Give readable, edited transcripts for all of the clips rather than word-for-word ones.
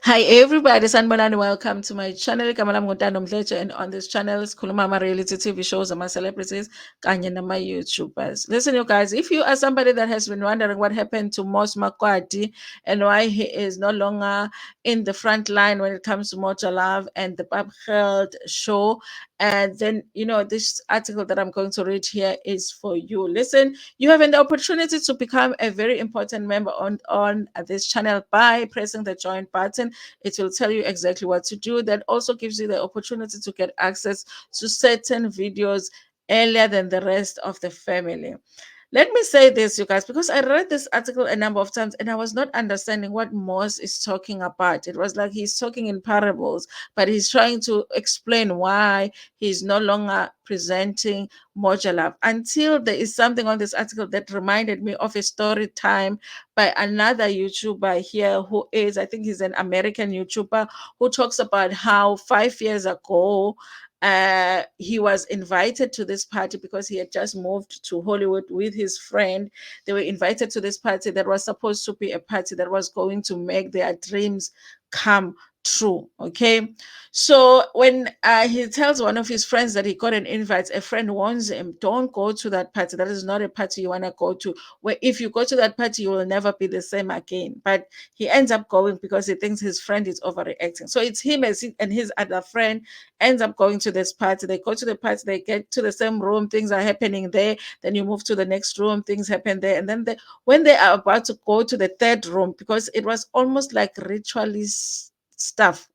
Hi everybody, Sanibonani, welcome to my channel. Igama lami nguNtando Mdletshe, and on this channel sikhuluma ama-reality TV shows, ama-celebrities kanye nama-YouTubers. Listen, you guys, if you are somebody that has been wondering what happened to Mos Makwati and why he is no longer in the front line when it comes to Moja Love and the Bab Held show, and then this article that I'm going to read here is for you. Listen, you have an opportunity to become a very important member on this channel by pressing the join button. It will tell you exactly what to do. That also gives you the opportunity to get access to certain videos earlier than the rest of the family. Let me say this, you guys, because I read this article a number of times and I was not understanding what Moss is talking about. It was like he's talking in parables, but he's trying to explain why he's no longer presenting Moja Love, until there is something on this article that reminded me of a story time by another YouTuber here who is, I think he's an American YouTuber, who talks about how 5 years ago he was invited to this party because he had just moved to Hollywood with his friend. They were invited to this party that was supposed to be a party that was going to make their dreams come true. Okay. So when he tells one of his friends that he got an invite, a friend warns him, don't go to that party. That is not a party you want to go to. Where if you go to that party, you will never be the same again. But he ends up going because he thinks his friend is overreacting. So it's him and his other friend ends up going to this party. They go to the party, they get to the same room, things are happening there. Then you move to the next room, things happen there. And then when they are about to go to the third room, because it was almost like ritualist stuff.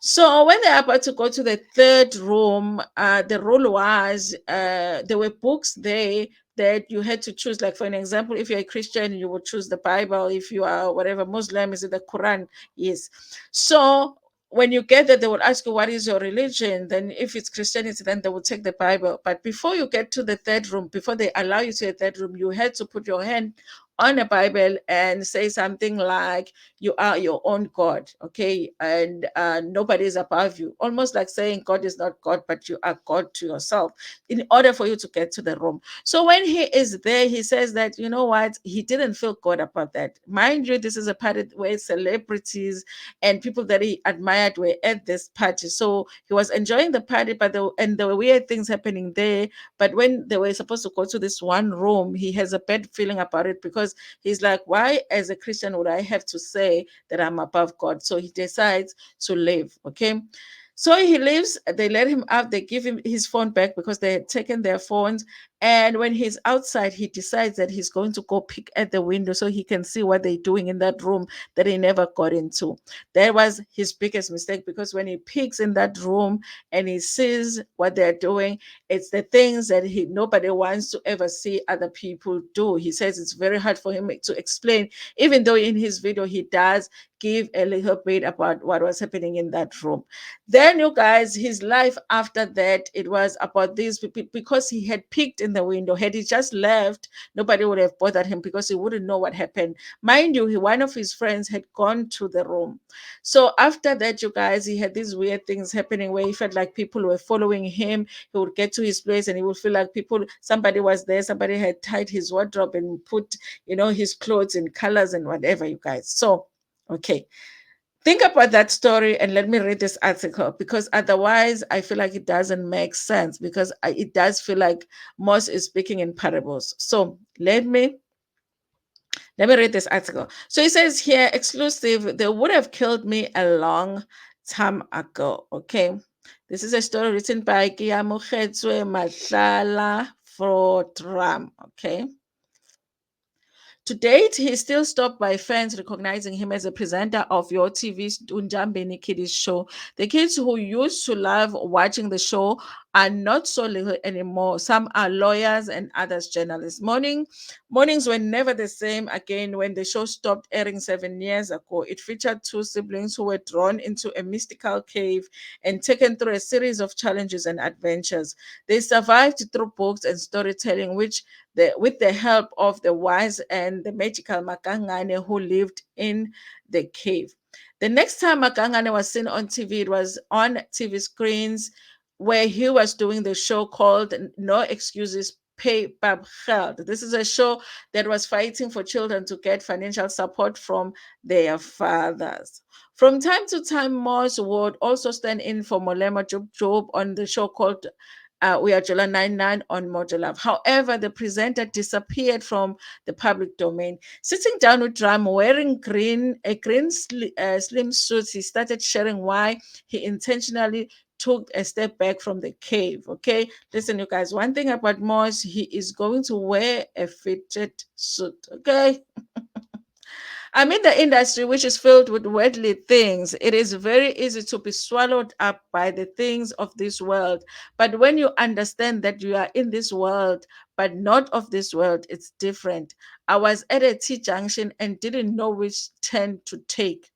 So when they're about to go to the third room, the rule was there were books there that you had to choose. Like, for an example, if you're a Christian, you would choose the Bible. If you are whatever Muslim, is it the Quran? Yes. So when you get there, they will ask you, what is your religion? Then if it's Christianity, then they will take the Bible. But before you get to the third room, before they allow you to the third room, you had to put your hand on a Bible and say something like, you are your own God, okay? And nobody is above you. Almost like saying God is not God, but you are God to yourself, in order for you to get to the room. So when he is there, he says that, you know what? He didn't feel good about that. Mind you, this is a party where celebrities and people that he admired were at this party. So he was enjoying the party, but there were weird things happening there. But when they were supposed to go to this one room, he has a bad feeling about it, because he's like, why, as a Christian, would I have to say that I'm above God? So he decides to leave. Okay. So he leaves, they let him out, they give him his phone back because they had taken their phones. And when he's outside, he decides that he's going to go peek at the window so he can see what they're doing in that room that he never got into. That was his biggest mistake, because when he peeks in that room and he sees what they're doing, it's the things that nobody wants to ever see other people do. He says it's very hard for him to explain, even though in his video he does give a little bit about what was happening in that room. Then, you guys, his life after that, it was about this, because he had peeked in the window. Had he just left, nobody would have bothered him, because he wouldn't know what happened. Mind you, one of his friends had gone to the room. So after that, you guys, he had these weird things happening where he felt like people were following him. He would get to his place and he would feel like somebody was there, somebody had tied his wardrobe and put, his clothes in colors and whatever, you guys. So, okay. Think about that story and let me read this article, because otherwise I feel like it doesn't make sense, because it does feel like Moss is speaking in parables. So let me read this article. So it says here, exclusive, they would have killed me a long time ago. Okay. This is a story written by Kiamogetswe Mahlala Frotram. Okay. To date, he's still stopped by fans recognizing him as a presenter of Your TV's Dunjambeni Kiddies show. The kids who used to love watching the show are not so little anymore. Some are lawyers and others journalists. Mornings were never the same again when the show stopped airing 7 years ago. It featured two siblings who were drawn into a mystical cave and taken through a series of challenges and adventures. They survived through books and storytelling, with the help of the wise and the magical Makangane who lived in the cave. The next time Makangane was seen on TV, it was on TV screens where he was doing the show called No Excuses pay Bab Geld. This is a show that was fighting for children to get financial support from their fathers. From time to time, Moss would also stand in for Molema Job on the show called We Are Jola 99 on Moja Love. However, the presenter disappeared from the public domain. Sitting down with Drum, wearing a green slim suit, he started sharing why he intentionally took a step back from the cave. Okay, listen, you guys. One thing about Moss, he is going to wear a fitted suit. Okay, I'm in the industry which is filled with worldly things. It is very easy to be swallowed up by the things of this world. But when you understand that you are in this world, but not of this world, it's different. I was at a T junction and didn't know which turn to take.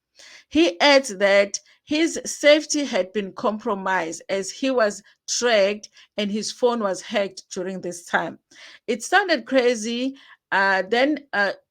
He adds that his safety had been compromised as he was tracked and his phone was hacked during this time. It sounded crazy. Then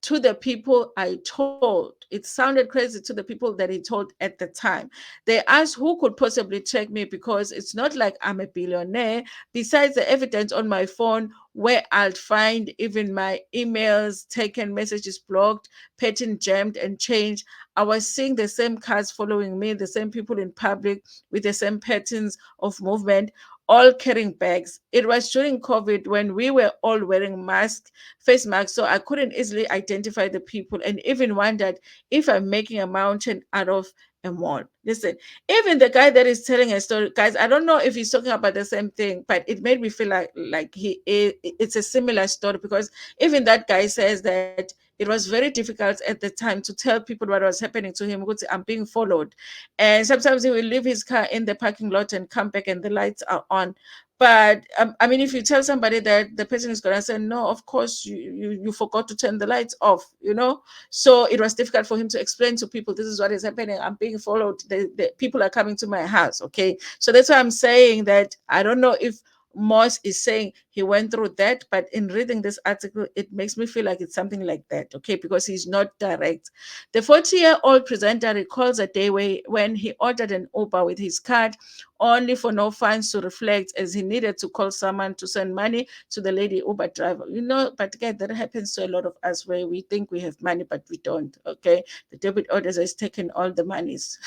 to the people I told, it sounded crazy to the people that he told at the time. They asked who could possibly track me because it's not like I'm a billionaire. Besides the evidence on my phone, where I'll find even my emails taken, messages blocked, pattern jammed, and changed. I was seeing the same cars following me, the same people in public with the same patterns of movement, all carrying bags. It was during COVID when we were all wearing masks, face masks, so I couldn't easily identify the people and even wondered if I'm making a mountain out of a mall. Listen, even the guy that is telling a story, guys, I don't know if he's talking about the same thing, but it made me feel like it's a similar story because even that guy says that it was very difficult at the time to tell people what was happening to him because I'm being followed. And sometimes he will leave his car in the parking lot and come back and the lights are on. But I mean, if you tell somebody that, the person is going to say, no, of course, you forgot to turn the lights off, you know? So it was difficult for him to explain to people, this is what is happening. I'm being followed. The people are coming to my house, okay? So that's why I'm saying that I don't know if Moss is saying he went through that, but in reading this article, it makes me feel like it's something like that, okay? Because he's not direct. The 40-year-old presenter recalls a day when he ordered an Uber with his card only for no funds to reflect as he needed to call someone to send money to the lady Uber driver. You know, but again, that happens to a lot of us where we think we have money, but we don't, okay? The debit orders has taken all the monies.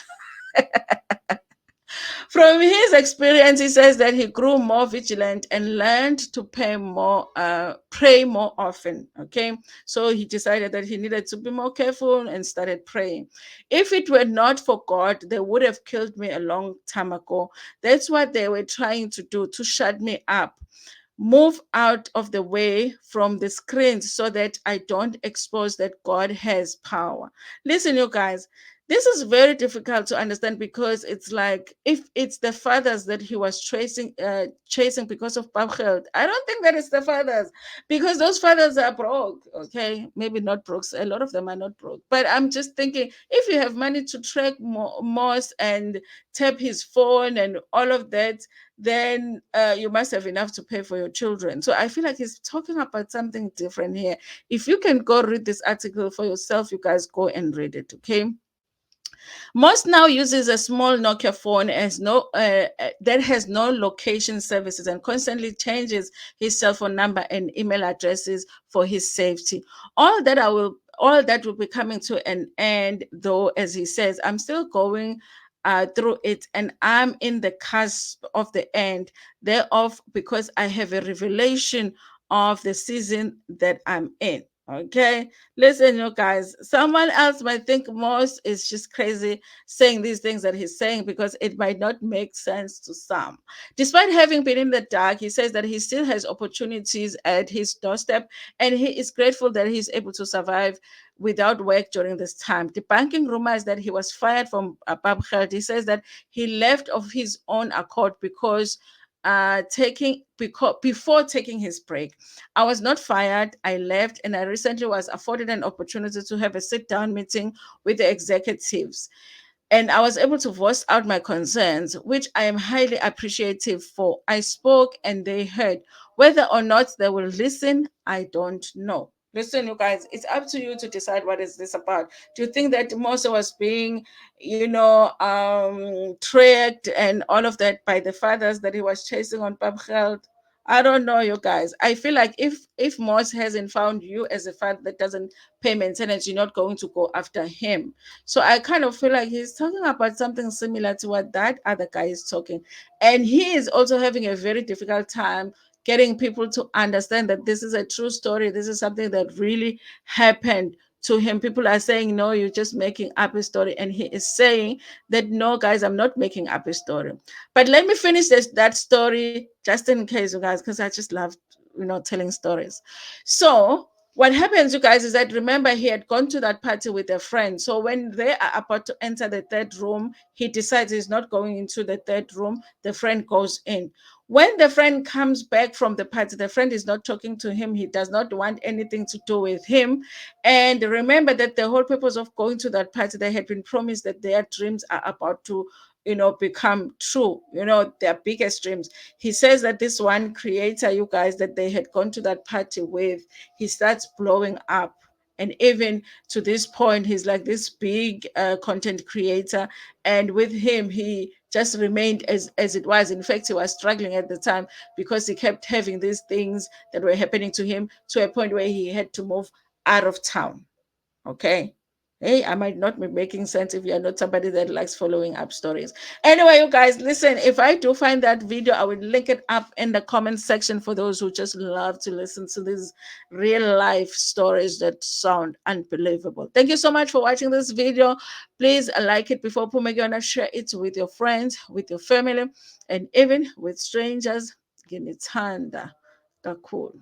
From his experience, he says that he grew more vigilant and learned to pray more often. Okay, so he decided that he needed to be more careful and started praying. If it were not for God, they would have killed me a long time ago. That's what they were trying to do, to shut me up, move out of the way from the screens so that I don't expose that God has power. Listen, you guys, this is very difficult to understand because it's like if it's the fathers that he was chasing because of Babgeld, I don't think that it's the fathers because those fathers are broke. Okay, maybe not broke. A lot of them are not broke, but I'm just thinking if you have money to track Moss and tap his phone and all of that, then you must have enough to pay for your children. So I feel like he's talking about something different here. If you can go read this article for yourself, you guys go and read it, okay? Most now uses a small Nokia phone that has no location services and constantly changes his cell phone number and email addresses for his safety. All that will be coming to an end, though, as he says, I'm still going through it and I'm in the cusp of the end thereof because I have a revelation of the season that I'm in. Okay, listen, you guys. Someone else might think Moss is just crazy saying these things that he's saying because it might not make sense to some. Despite having been in the dark, he says that he still has opportunities at his doorstep and he is grateful that he's able to survive without work during this time. Debunking rumors that he was fired from Babgeld, he says that he left of his own accord because before taking his break. I was not fired. I left, and I recently was afforded an opportunity to have a sit-down meeting with the executives. And I was able to voice out my concerns, which I am highly appreciative for. I spoke and they heard. Whether or not they will listen, I don't know. Listen, you guys, it's up to you to decide what is this about. Do you think that Moses was being, tracked and all of that by the fathers that he was chasing on Babgeld? I don't know, you guys. I feel like if Moss hasn't found you as a fan that doesn't pay maintenance, you're not going to go after him. So I kind of feel like he's talking about something similar to what that other guy is talking, and he is also having a very difficult time getting people to understand that this is a true story. This is something that really happened to him. People are saying, no, you're just making up a story, and he is saying that, no, guys, I'm not making up a story. But let me finish that story just in case, you guys, because I just love, telling stories. So what happens, you guys, is that, remember, he had gone to that party with a friend. So when they are about to enter the third room, he decides he's not going into the third room. The friend goes in. When the friend comes back from the party, the friend is not talking to him. He does not want anything to do with him. And remember that the whole purpose of going to that party, they had been promised that their dreams are about to, become true, their biggest dreams. He says that this one creator, you guys, that they had gone to that party with, he starts blowing up. And even to this point, he's like this big content creator. And with him, he just remained as it was. In fact, he was struggling at the time because he kept having these things that were happening to him, to a point where he had to move out of town. Okay. Hey, I might not be making sense if you're not somebody that likes following up stories. Anyway, you guys, listen, if I do find that video, I will link it up in the comment section for those who just love to listen to these real life stories that sound unbelievable. Thank you so much for watching this video. Please like it before Pumegona, share it with your friends, with your family, and even with strangers. Give me tanda. Cool.